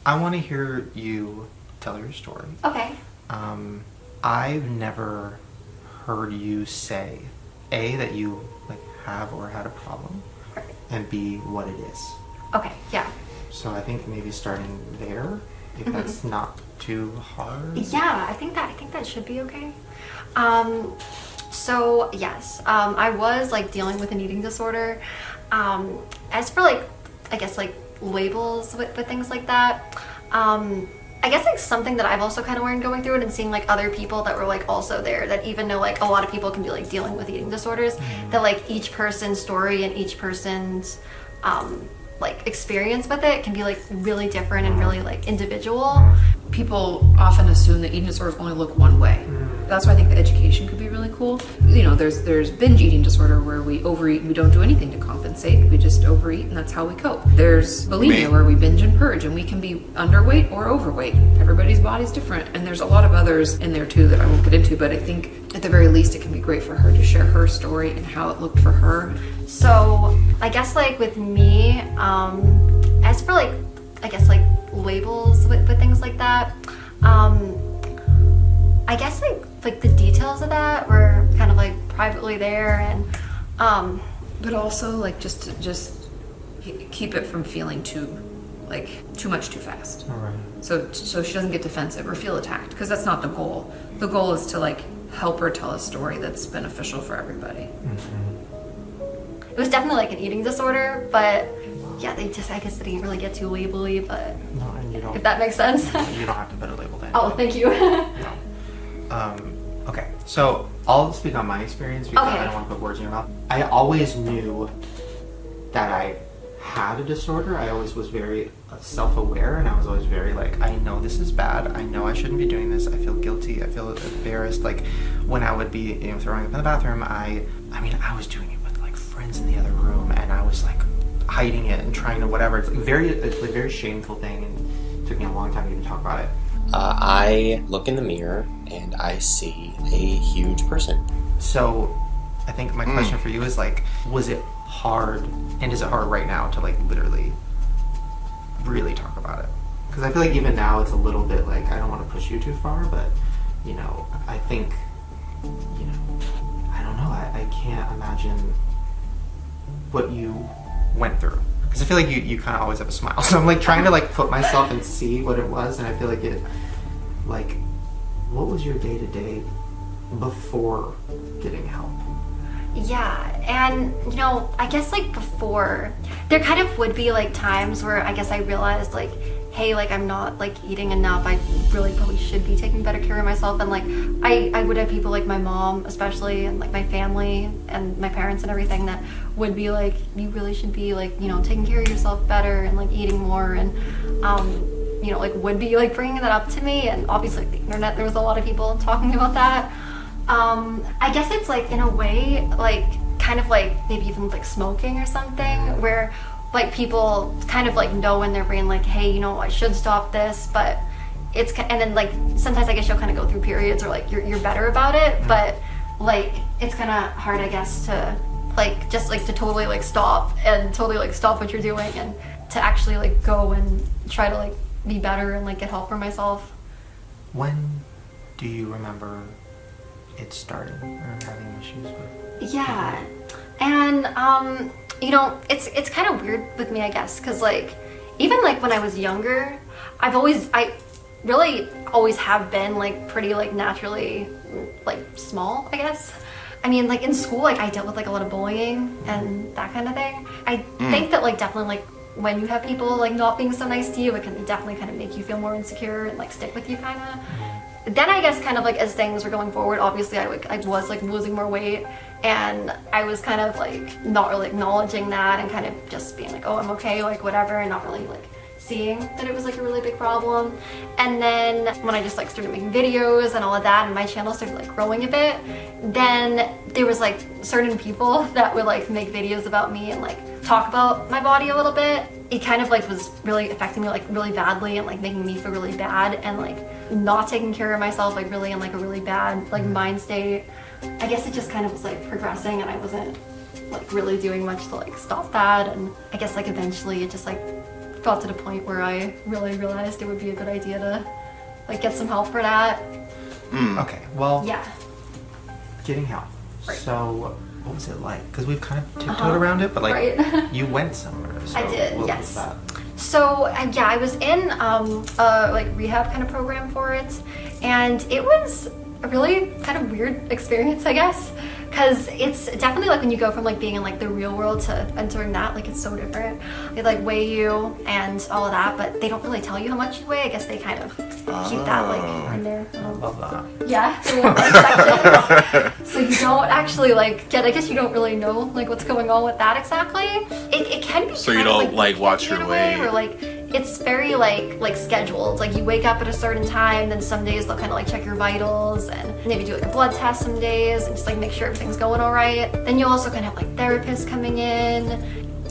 I want to hear you tell your story. Okay. I've never heard you say, A, that you like have or had a problem, and B, what it is. Okay, yeah. So I think maybe starting there, if that's not too hard. Yeah, I think that should be okay. So yes, I was like dealing with an eating disorder. As for like, I guess like labels with things like that, I guess like something that I've also kind of learned going through it and seeing like other people that were like also there, that even though like a lot of people can be like dealing with eating disorders, that like each person's story and each person's like experience with it can be like really different and really like individual. People often assume that eating disorders only look one way. That's why I think the education could be really cool. You know, there's binge eating disorder where we overeat and we don't do anything to compensate. We just overeat and that's how we cope. There's bulimia where we binge and purge and we can be underweight or overweight. Everybody's body's different. And there's a lot of others in there too that I won't get into, but I think at the very least it can be great for her to share her story and how it looked for her. So I guess like with me, as for like, I guess like labels with things like that, I guess like the details of that were kind of like privately there, and but also like just keep it from feeling too much too fast. All right. So she doesn't get defensive or feel attacked, because that's not the goal. The goal is to like help her tell a story that's beneficial for everybody. it was definitely like an eating disorder, but yeah, I guess they didn't really get too labely, but No, and you don't. if that makes sense. You don't have to put a label down. Oh, thank you. No. Okay, so I'll speak on my experience because Okay. I don't want to put words in your mouth. I always knew that I had a disorder. I always was very self-aware, and I was always very like, I know this is bad. I know I shouldn't be doing this. I feel guilty. I feel embarrassed. Like when I would be, throwing up in the bathroom, I was doing it with like friends in the other room, and I was like hiding it and trying to whatever. It's like a very shameful thing, and it took me a long time to even talk about it. I look in the mirror and I see a huge person. So I think my question for you is like, was it hard, and is it hard right now to like literally really talk about it? Because I feel like even now it's a little bit like, I don't want to push you too far, but I think, I don't know, I can't imagine what you went through. Because I feel like you kind of always have a smile. So I'm like trying to like put myself and see what it was, and I feel like what was your day-to-day before getting help? Yeah, and I guess like before, there kind of would be like times where I guess I realized like, hey, like I'm not like eating enough. I really probably should be taking better care of myself. And like I would have people like my mom especially, and like my family and my parents and everything, that would be like, you really should be like, taking care of yourself better and like eating more, and like would be like bringing that up to me. And obviously like, the internet, there was a lot of people talking about that. I guess it's like in a way like kind of like maybe even like smoking or something, where like people kind of like know in their brain like, hey, I should stop this, but it's, and then like sometimes I guess you'll kind of go through periods or like you're better about it, but like it's kind of hard, I guess, to like just like to totally like stop and totally like stop what you're doing and to actually like go and try to like be better and like get help for myself. When do you remember it started or having issues with? Yeah, and it's kind of weird with me, I guess, because like even like when I was younger, I really always have been like pretty like naturally like small, I guess. I mean, like in school, like I dealt with like a lot of bullying and that kind of thing. I think that like definitely like when you have people like not being so nice to you, it can definitely kind of make you feel more insecure and like stick with you kind of. Then I guess kind of like as things were going forward, obviously I was like losing more weight, and I was kind of like not really acknowledging that and kind of just being like, oh, I'm okay, like whatever, and not really like seeing that it was like a really big problem. And then when I just like started making videos and all of that, and my channel started like growing a bit, then there was like certain people that would like make videos about me and like talk about my body a little bit. It kind of like was really affecting me like really badly and like making me feel really bad and like not taking care of myself, like really in like a really bad like mind state. I guess it just kind of was like progressing, and I wasn't like really doing much to like stop that. And I guess like eventually it just like got to the point where I really realized it would be a good idea to like get some help for that. Okay, well, Yeah. getting help. Right. So, what was it like? Because we've kind of tiptoed around it, but like, Right. you went somewhere. So I did, what yes. was that? So yeah, I was in a like rehab kind of program for it, and it was a really kind of weird experience, I guess, because it's definitely like when you go from like being in like the real world to entering that, like it's so different. They like weigh you and all of that, but they don't really tell you how much you weigh. I guess they kind of keep that like in there. Love that. Yeah, they have, like, sections. So you don't actually like get. I guess you don't really know like what's going on with that exactly. It can be. So you kind of, don't, like, watch your in a way, weight? or like it's very like scheduled. Like you wake up at a certain time, then some days they'll kind of like check your vitals and maybe do like a blood test some days and just like make sure everything's going all right. Then you'll also kind of have like therapists coming in.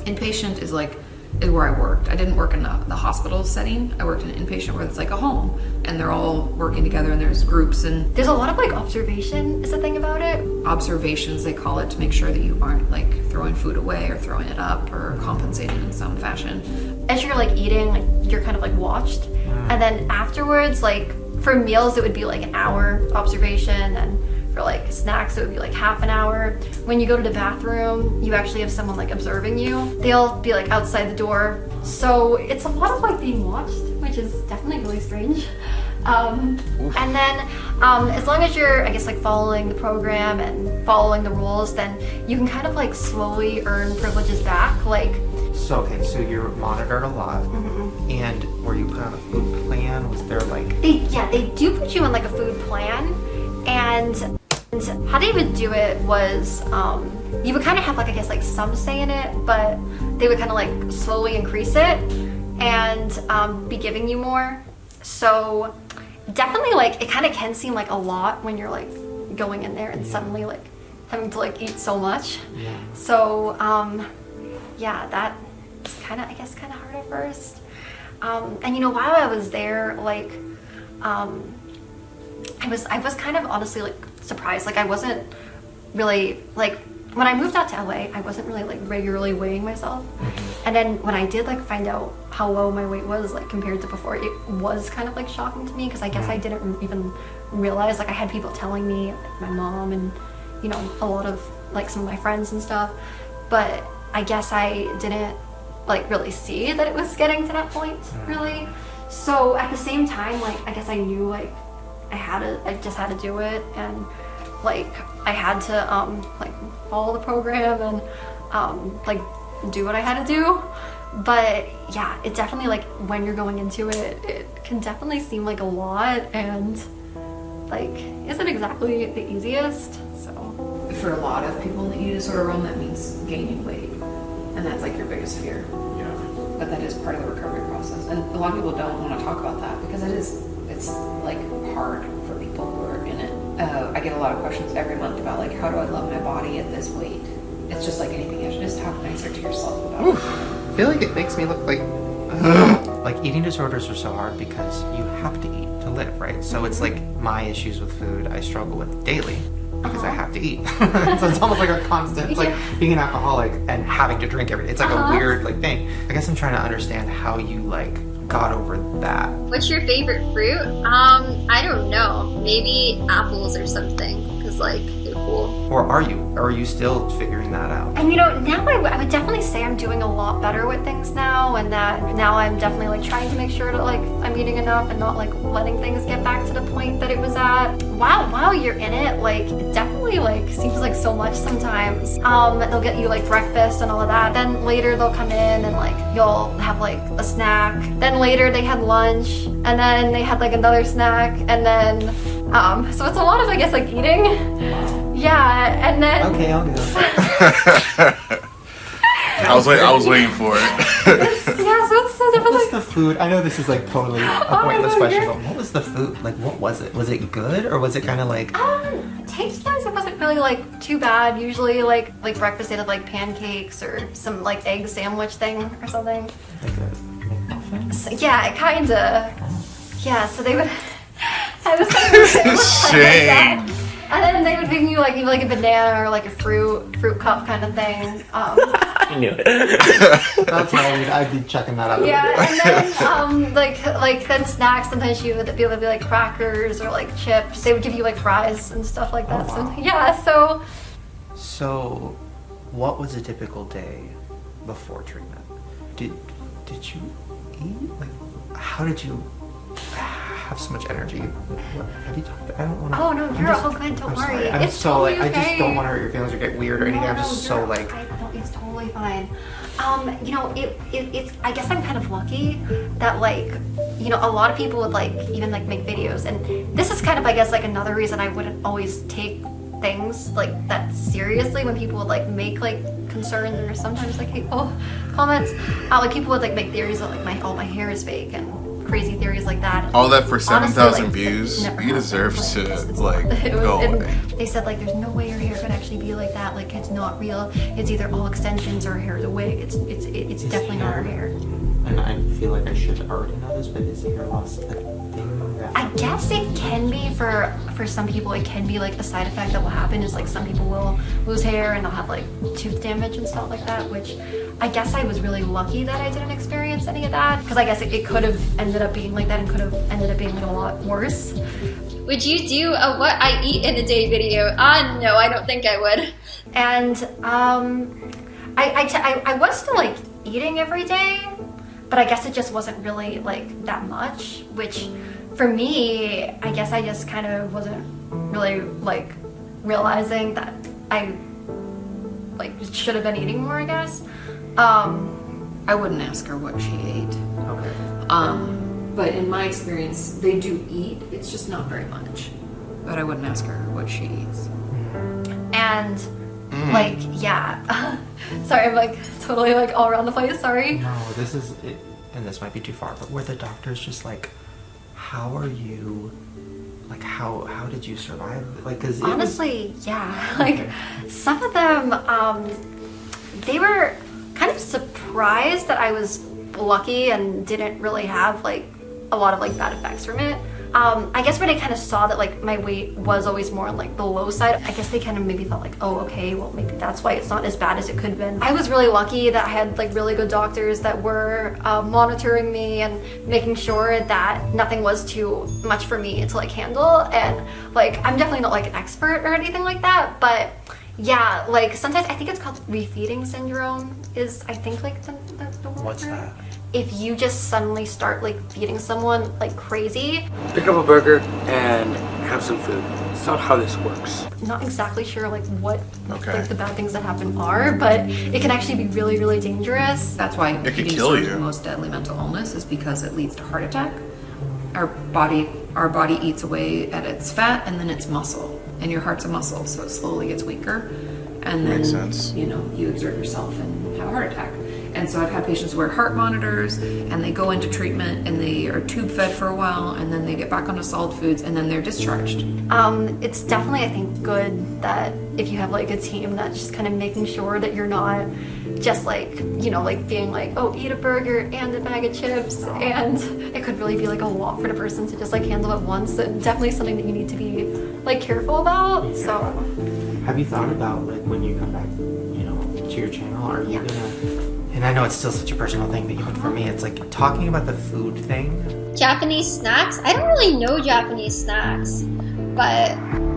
Inpatient is where I worked. I didn't work in the hospital setting. I worked in an inpatient where it's like a home, and they're all working together, and there's groups and There's a lot of like observation is the thing about it. observations, they call it, to make sure that you aren't like throwing food away or throwing it up or compensating in some fashion. As you're like eating, like you're kind of like watched, and then afterwards, like for meals it would be like an hour observation, and for like snacks it would be like half an hour. When you go to the bathroom, you actually have someone like observing you. They'll be like outside the door, so it's a lot of like being watched, which is definitely really strange. And then as long as you're, I guess, like following the program and following the rules, then you can kind of like slowly earn privileges back. Like So, okay, so you're monitored a lot, and were you put on a food plan? Was there like... they do put you on like a food plan, and how they would do it was you would kind of have like, I guess, like some say in it, but they would kind of like slowly increase it and be giving you more. So definitely like it kind of can seem like a lot when you're like going in there and suddenly like having to like eat so much. Yeah. So yeah, that's kind of, I guess, kind of hard at first. And you know, while I was there, like I was kind of honestly like surprised. Like I wasn't really like, when I moved out to LA, I wasn't really like regularly weighing myself. And then when I did like find out how low my weight was like compared to before, it was kind of like shocking to me, because I guess I didn't even realize, like I had people telling me, like my mom and, you know, a lot of like some of my friends and stuff, but I guess I didn't like really see that it was getting to that point really. So at the same time, like I guess I knew like I just had to do it, and like I had to like follow the program and like do what I had to do. But yeah, it definitely, like when you're going into it, it can definitely seem like a lot, and like isn't exactly the easiest. So For a lot of people in the eating disorder realm, that means gaining weight, and that's like your biggest fear. Yeah. But that is part of the recovery process, and a lot of people don't want to talk about that because it's like hard for people who are in it. I get a lot of questions every month about like, how do I love my body at this weight? It's just like anything, you should just talk nicer to yourself about it. I feel like it makes me look like... like eating disorders are so hard because you have to eat to live, right? So it's like my issues with food I struggle with daily because I have to eat. So it's almost like a constant, it's like being an alcoholic and having to drink every day. It's like a weird like thing. I guess I'm trying to understand how you like got over that. what's your favorite fruit? I don't know, maybe apples or something, because like they're cool. Or are you still figuring that out? And you know, now I would definitely say I'm doing a lot better with things now, and that now I'm definitely like trying to make sure that like I'm eating enough and not like letting things get back to the point that it was at. While you're in it, like it definitely like seems like so much sometimes. They'll get you like breakfast and all of that. Then later they'll come in and like you'll have like a snack. Then later they had lunch, and then they had like another snack, and then so it's a lot of, I guess, like eating. Yeah, and then Okay, I'll go. I was waiting for it. yeah, so it's so What was different. the food? I know this is like totally a Oh, pointless no, question, you're- but what was the food? Like, what was it? Was it good, or was it kind of like... Taste-wise, it wasn't really like too bad. Usually, like breakfast, they'd have like pancakes or some like egg sandwich thing or something. Like a McMuffin? So, yeah, it kinda. Yeah, so they would. I was kind of Shame. And then they would bring you like a banana or like a fruit cup kind of thing. I knew it. That's how I'd be checking that out. Yeah, and then like then snacks. Sometimes you would be able to be like crackers or like chips. They would give you like fries and stuff like that. Oh, wow. So yeah, so. So, what was a typical day before treatment? Did you eat? Like, how did you have so much energy? Have you talked? I don't want to. Oh no, you're all good. Don't worry. I'm It's so totally like, I just okay. don't want to hurt your feelings or get weird or anything. I'm just so you're- like. it's totally fine. It's I guess I'm kind of lucky that like, a lot of people would like even like make videos, and this is kind of I guess like another reason I wouldn't always take things like that seriously when people would like make like concerns or sometimes like hateful comments. Like people would like make theories that like my hair is fake and crazy theories like that. All that for Honestly, 7,000 like, views. never You happened. deserve Like, to it's like not- it was- go and away. They said like there's no way your hair could actually be like that. Like it's not real. It's either all extensions or her hair is a wig. It's definitely not her hair. And I feel like I should already know this, but is hair loss a thing that I guess it can be for some people. It can be like a side effect that will happen. Is like some people will lose hair and they'll have like tooth damage and stuff like that. Which I guess I was really lucky that I didn't experience any of that, because I guess it could have ended up being like that and could have ended up being like a lot worse. Would you do a what I eat in a day video? No, I don't think I would. And I was still like eating every day, but I guess it just wasn't really like that much, which for me, I guess I just kind of wasn't really like realizing that I like should have been eating more, I guess. I wouldn't ask her what she ate. okay? But in my experience, they do eat. It's just not very much. But I wouldn't ask her what she eats. And like, yeah. Sorry, I'm like totally like all around the place, sorry. No, this is it, and this might be too far, but were the doctors just like, how are you? Like, how did you survive? Like, cause it Honestly, yeah. Like some of them, they were kind of surprised that I was lucky and didn't really have like a lot of like bad effects from it. I guess when they kind of saw that like my weight was always more on like the low side, I guess they kind of maybe thought like, oh, okay, well maybe that's why it's not as bad as it could have been. I was really lucky that I had like really good doctors that were monitoring me and making sure that nothing was too much for me to like handle. And like, I'm definitely not like an expert or anything like that, but yeah, like sometimes I think it's called refeeding syndrome is I think like the word What's for it. that? If you just suddenly start like feeding someone like crazy. Pick up a burger and have some food. It's not how this works. Not exactly sure like what Okay. like the bad things that happen are, but it can actually be really, really dangerous. That's why could eating kill disorder is you. the most deadly mental illness, is because it leads to heart attack. Our body eats away at its fat and then its muscle, and your heart's a muscle, so it slowly gets weaker, and then Makes sense. you exert yourself and have a heart attack. And so I've had patients wear heart monitors, and they go into treatment and they are tube fed for a while, and then they get back onto solid foods, and then they're discharged. It's definitely I think good that if you have like a team that's just kind of making sure that you're not just like like being like, oh, eat a burger and a bag of chips, and it could really be like a lot for the person to just like handle at once, and definitely something that you need to be like careful about. So Have you thought about like when you come back, to your channel, are you Yeah. gonna? And I know it's still such a personal thing, but even for me, it's like talking about the food thing. Japanese snacks? I don't really know Japanese snacks, but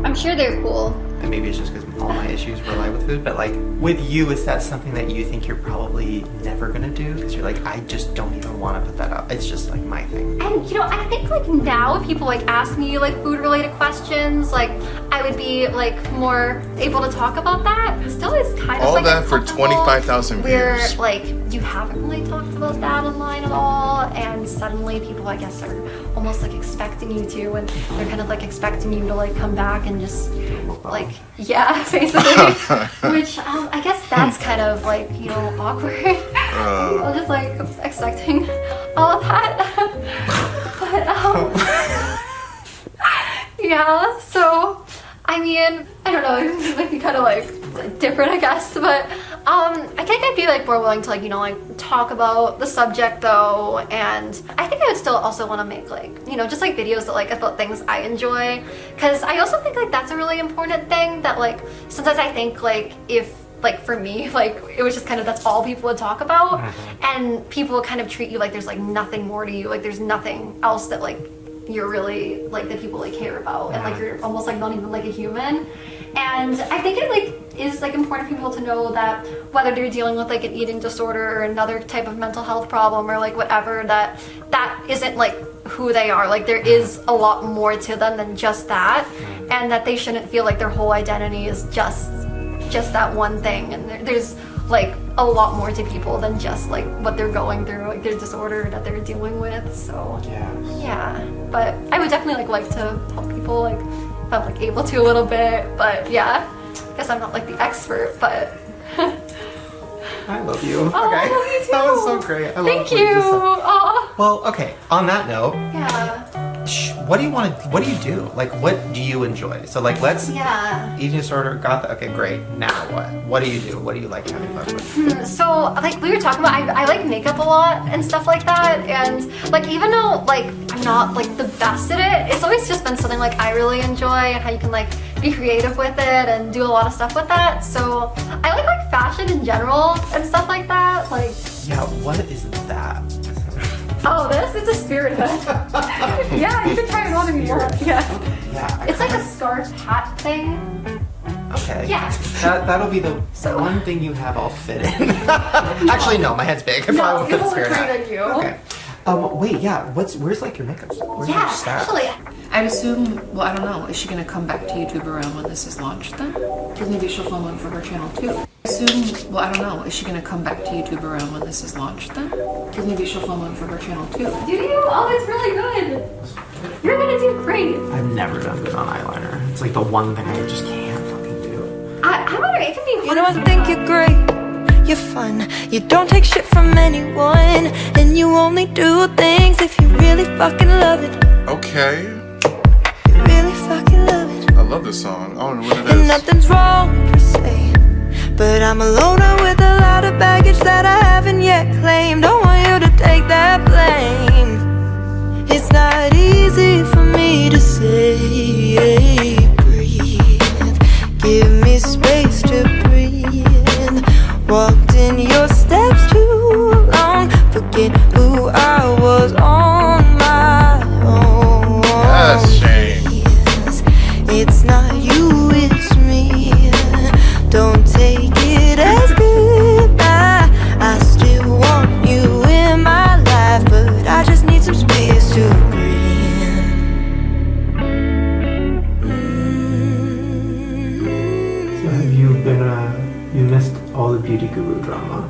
I'm sure they're cool. And maybe it's just because all my issues rely with food, but like with you, is that something that you think you're probably never gonna do? Because you're like, I just don't even want to put that up. It's just like my thing. And I think like now if people like ask me like food related questions, like I would be like more able to talk about that. It still is kind of All like that for uncomfortable 25,000 where views. like you haven't really talked about that online at all, and suddenly people I guess are almost like expecting you to, and they're kind of like expecting you to like come back and just like basically, which I guess that's kind of like awkward. I'm just like expecting all of that. But yeah, so I mean, I don't know, it might be kind of like different, I guess, but I think I'd be like more willing to like, you know, like talk about the subject though, and I think I would still also want to make like, you know, just like videos that like about things I enjoy, because I also think like that's a really important thing that like sometimes I think like if like for me like it was just kind of that's all people would talk about, and people would kind of treat you like there's like nothing more to you, like there's nothing else that like you're really like that people like care about, and like you're almost like not even like a human. And I think it like is like important for people to know that whether they're dealing with like an eating disorder or another type of mental health problem or like whatever, that isn't like who they are. Like there is a lot more to them than just that, and that they shouldn't feel like their whole identity is just that one thing. And there's like a lot more to people than just like what they're going through, like their disorder that they're dealing with. So yeah, but I would definitely like to help people like if I'm like able to a little bit, but yeah, I guess I'm not like the expert, but I love you. Oh, Okay. I love you too. That was so great. I love Thank what you. just said. Aw. Well, okay. On that note, Yeah. what do you want to? What do you do? Like, what do you enjoy? So, like, let's Yeah. eating disorder. Got that? Okay, great. Now what? What do you do? What do you like having fun with? So like we were talking about, I like makeup a lot and stuff like that, and like even though like I'm not like the best at it, it's always just been something like I really enjoy, and how you can like be creative with it and do a lot of stuff with that. So I like fashion in general and stuff like that. Like, Yeah. What is that? oh, this is a spirit hood. Yeah, you can try it on if you want. Yeah. Yeah. It's like a scarf hat thing. Okay. Yeah. That'll be the So- one thing you have all fit in. Actually, no. My head's big. I No, probably won't it fit the will look spirit hat. great on you. Okay. Wait. Yeah. Where's like your makeup? Where's your Yeah, stash? actually. I'd assume, well, I don't know, is she gonna come back to YouTube around when this is launched then? Because maybe she'll film one for her channel too. Assume, well, I don't know, is she gonna come back to YouTube around when this is launched then? Because maybe she'll film one for her channel too. Do you? Oh, that's really good. You're gonna do great. I've never done good on eyeliner. It's like the one thing I just can't fucking do. I wonder, it can be You know I think you're great, you're fun. You don't take shit from anyone, and you only do things if you really fucking love it. Okay. You really fucking love it. I love this song. I don't know what it And is. nothing's wrong per se, but I'm a loner with a lot of baggage that I haven't yet claimed. Don't want you to take that blame. It's not easy for me to say, breathe. Give me space to breathe. Walked in your steps too long. Forget who I was on my own. Yes, Shane. It's not you, it's me. Don't take it as goodbye. I still want you in my life, but I just need some space to breathe. So have you been? You missed all the beauty guru drama.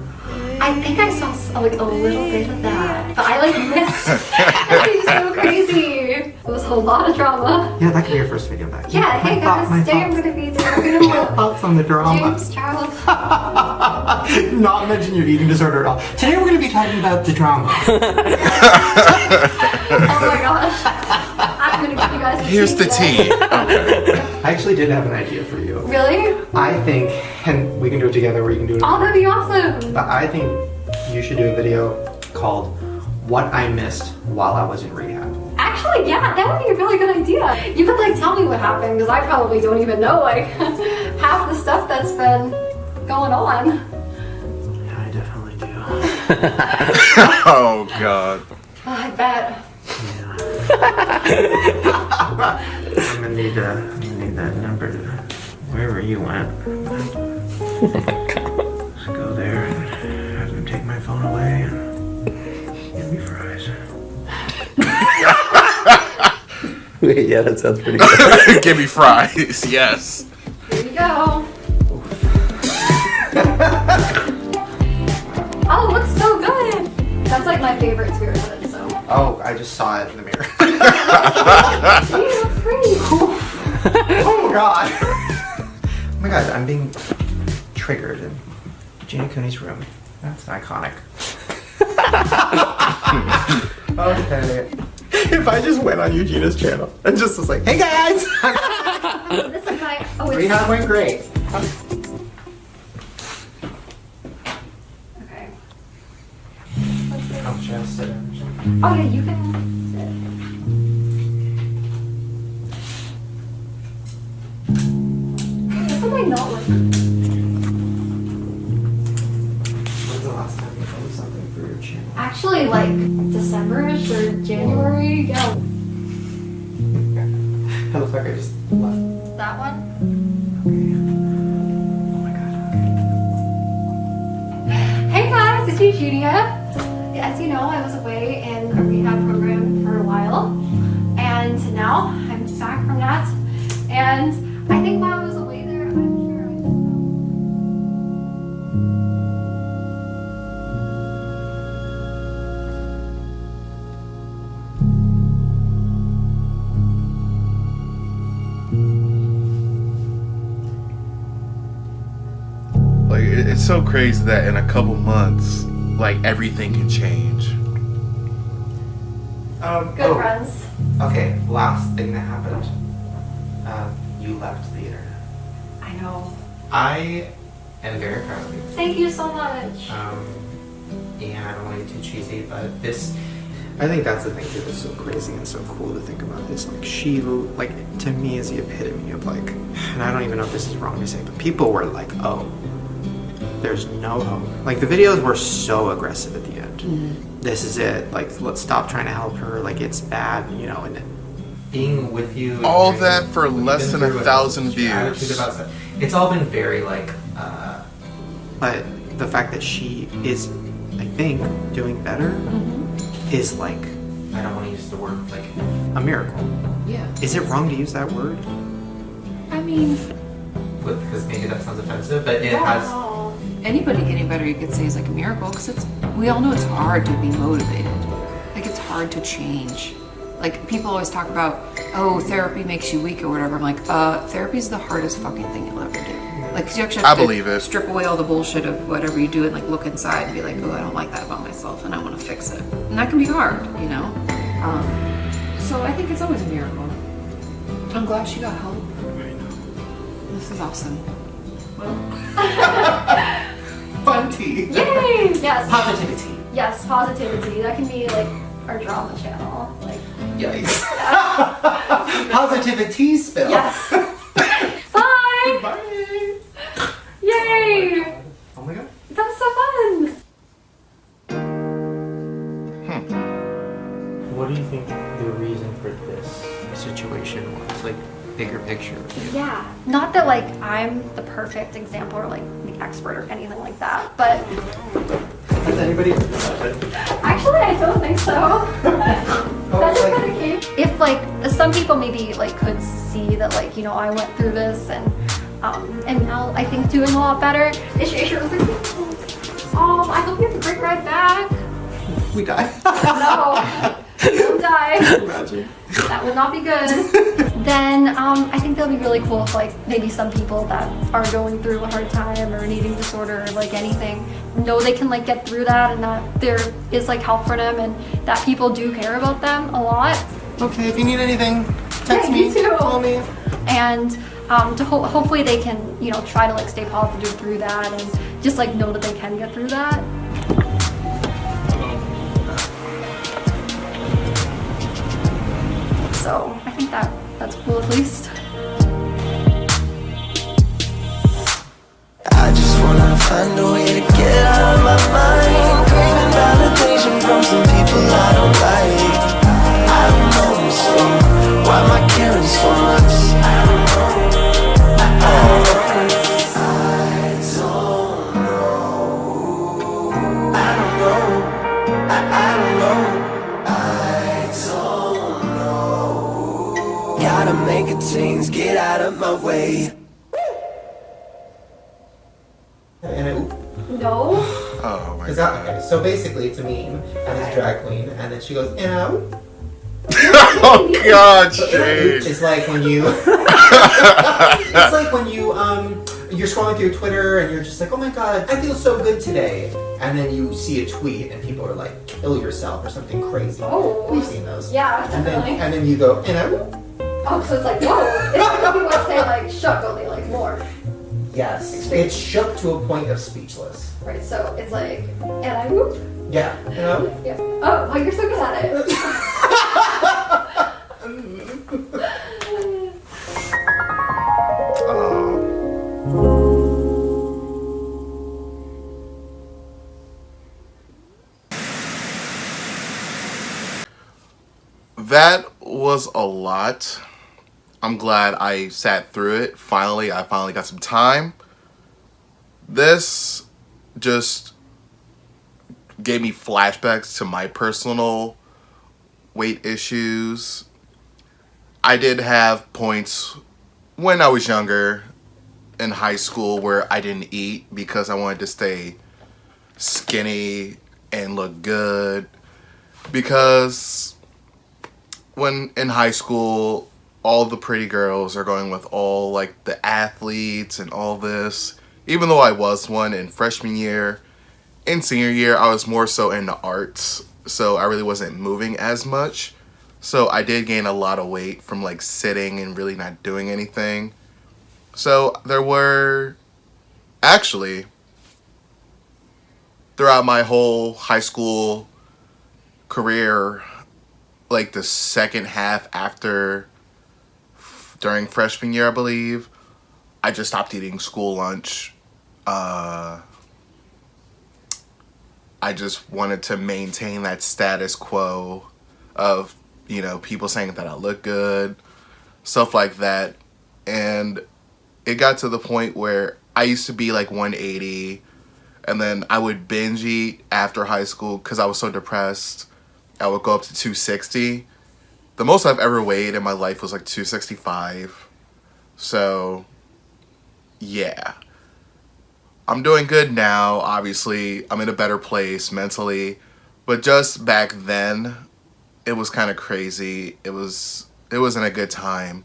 I think I saw like a little bit of that, but I like missed. It seems so crazy. It was a lot of drama. Yeah, that could be your first video back. Yeah, hey guys, today I'm gonna be doing My thoughts on the drama. James Charles. Not mention your eating disorder at all. Today we're going to be talking about the drama. Oh my gosh. I'm gonna give you guys a Here's the today. tea. Okay. I actually did have an idea for you. Really? I think, and we can do it together or you can do it. Oh, that'd be awesome. But I think you should do a video called What I Missed While I Was in Rehab. Actually, yeah, that would be a really good idea. You could like tell me what happened, because I probably don't even know like half the stuff that's been going on. Yeah, I definitely do. Oh God. Oh, I bet. I'm gonna need that number to wherever you went. Just go there and have them take my phone away and give me fries. Wait, yeah, that sounds pretty good. Give me fries. Yes. Here you go. Oh, it looks so good. That's like my favorite spirit hood, so. Oh, I just saw it in the mirror. See, it looks great. Oh god. Oh my god, I'm being triggered in Eugenia Cooney's room. That's iconic. Okay. If I just went on Eugenia's channel and just was like, hey guys! This is my, oh, it's Rehab went great. Should I sit down? Oh yeah, you can sit. Is something not working? When's the last time you filmed something for your channel? Actually, like December-ish or January. Yeah. How the fuck I just left? That one. Oh my god, Hey guys, it's Eugenia. As you know, I was away in a rehab program for a while, and now I'm back from that. And I think while I was away there, I'm sure I just Like, it's so crazy that in a couple months, like, everything can change. good friends. Okay, last thing that happened. You left the internet. I know. I am very proud of you. Thank you so much. And I don't want to get too cheesy, but this, I think that's the thing too that's so crazy and so cool to think about this. Like she, like to me is the epitome of like, and I don't even know if this is wrong to say, but people were like, oh, there's no hope. Like the videos were so aggressive at the end. Mm-hmm. This is it. Like let's stop trying to help her. Like it's bad, you know, and being with you. All and that for what you've less been than through 1,000 and your attitude views. about stuff. It's all been very like, but the fact that she is, I think, doing better is like, I don't want to use the word like a miracle. Yeah. Is it wrong to use that word? I mean, Because maybe that sounds offensive, but it Oh, has. no. anybody getting better, you could say, is like a miracle, because we all know it's hard to be motivated. Like it's hard to change. Like people always talk about, oh, therapy makes you weak or whatever. I'm like, therapy is the hardest fucking thing you'll ever do. Like 'cause you actually have I believe to it. strip away all the bullshit of whatever you do and like look inside and be like, oh, I don't like that about myself and I want to fix it. And that can be hard, you know. So I think it's always a miracle. I'm glad she got help. This is awesome. Fun tea. Yay! Yes. Positivity. Yes, positivity. That can be like our drama channel. Like, Yikes. Positivity spill. yes. Bye! Bye. Yay! Oh my god. That was so fun! What do you think the reason for this situation was? Like, bigger picture. Yeah. Not that like I'm the perfect example or like the expert or anything like that, but Has anybody heard about it? actually I don't think so. That just kind of came. If like some people maybe like could see that like, you know, I went through this and now I think doing a lot better. It was like, oh, I hope you have a great ride back. We die. No. Don't die. Imagine. That would not be good. Then I think that'll be really cool if like maybe some people that are going through a hard time or an eating disorder or like anything know they can like get through that and that there is like help for them and that people do care about them a lot. Okay, if you need anything, text Yeah, me, me too. call me. And to hopefully they can, you know, try to like stay positive through that and just like know that they can get through that. So I think that's cool at least. I just wanna find a way to get out of my mind. Craving validation from some people I don't like. I don't know, so why am I caring so much? I don't know. I don't know. I don't know. I don't know. Gotta make a change, get out of my way. And it, No. Oh my is that god. okay? So basically, it's a meme, and it's drag queen, and then she goes, "Ew." Oh god, Shane. It's like when you, it's like when you you're scrolling through Twitter and you're just like, oh my god, I feel so good today, and then you see a tweet and people are like, kill yourself or something crazy. Oh. We've seen those. Yeah, And definitely. then you go, "Ew." Oh, so it's like, whoa. It's like when people say like shook, only like more. Yes, it's shook to a point of speechless. Right, so it's like, and I whoop. Yeah. You know? Yeah. Oh, well, you're so good at it. That was a lot. I'm glad I sat through it. I finally got some time. This just gave me flashbacks to my personal weight issues. I did have points when I was younger in high school where I didn't eat because I wanted to stay skinny and look good. Because when in high school, all the pretty girls are going with all like the athletes and all this. Even though I was one in freshman year, in senior year, I was more so into arts. So I really wasn't moving as much. So I did gain a lot of weight from like sitting and really not doing anything. So there were actually throughout my whole high school career, like the second half during freshman year, I believe, I just stopped eating school lunch. I just wanted to maintain that status quo of, you know, people saying that I look good, stuff like that. And it got to the point where I used to be like 180, and then I would binge eat after high school because I was so depressed. I would go up to 260. The most I've ever weighed in my life was like 265. So, yeah. I'm doing good now, obviously. I'm in a better place mentally. But just back then, it was kind of crazy. It wasn't a good time.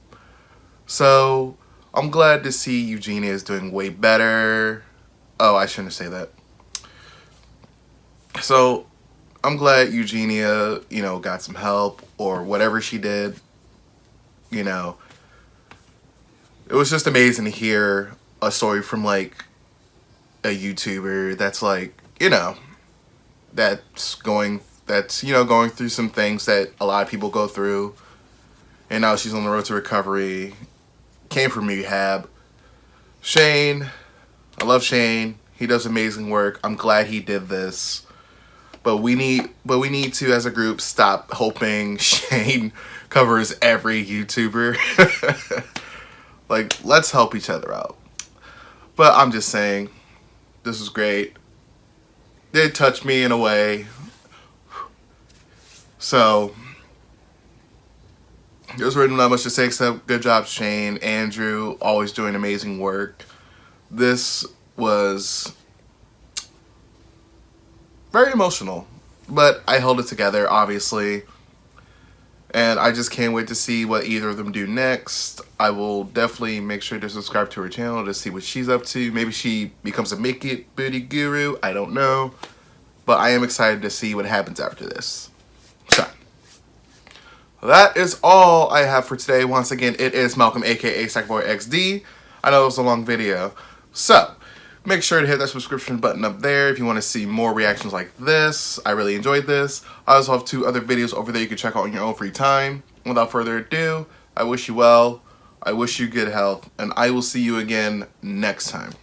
So, I'm glad to see Eugenia is doing way better. Oh, I shouldn't say that. So, I'm glad Eugenia, you know, got some help or whatever she did. You know, it was just amazing to hear a story from like a YouTuber that's like, you know, going through some things that a lot of people go through. And now she's on the road to recovery. Came from rehab. Shane, I love Shane. He does amazing work. I'm glad he did this. But we need to, as a group, stop hoping Shane covers every YouTuber. Like, let's help each other out. But I'm just saying, this was great. Did touch me in a way. So, there's really not much to say except good job, Shane. Andrew, always doing amazing work. This was very emotional, but I held it together, obviously. And I just can't wait to see what either of them do next. I will definitely make sure to subscribe to her channel to see what she's up to. Maybe she becomes a make-it booty guru. I don't know. But I am excited to see what happens after this. So, that is all I have for today. Once again, it is Malcolm, aka Sackboy XD. I know it was a long video. So, make sure to hit that subscription button up there if you want to see more reactions like this. I really enjoyed this. I also have 2 other videos over there you can check out on your own free time. Without further ado, I wish you well, I wish you good health, and I will see you again next time.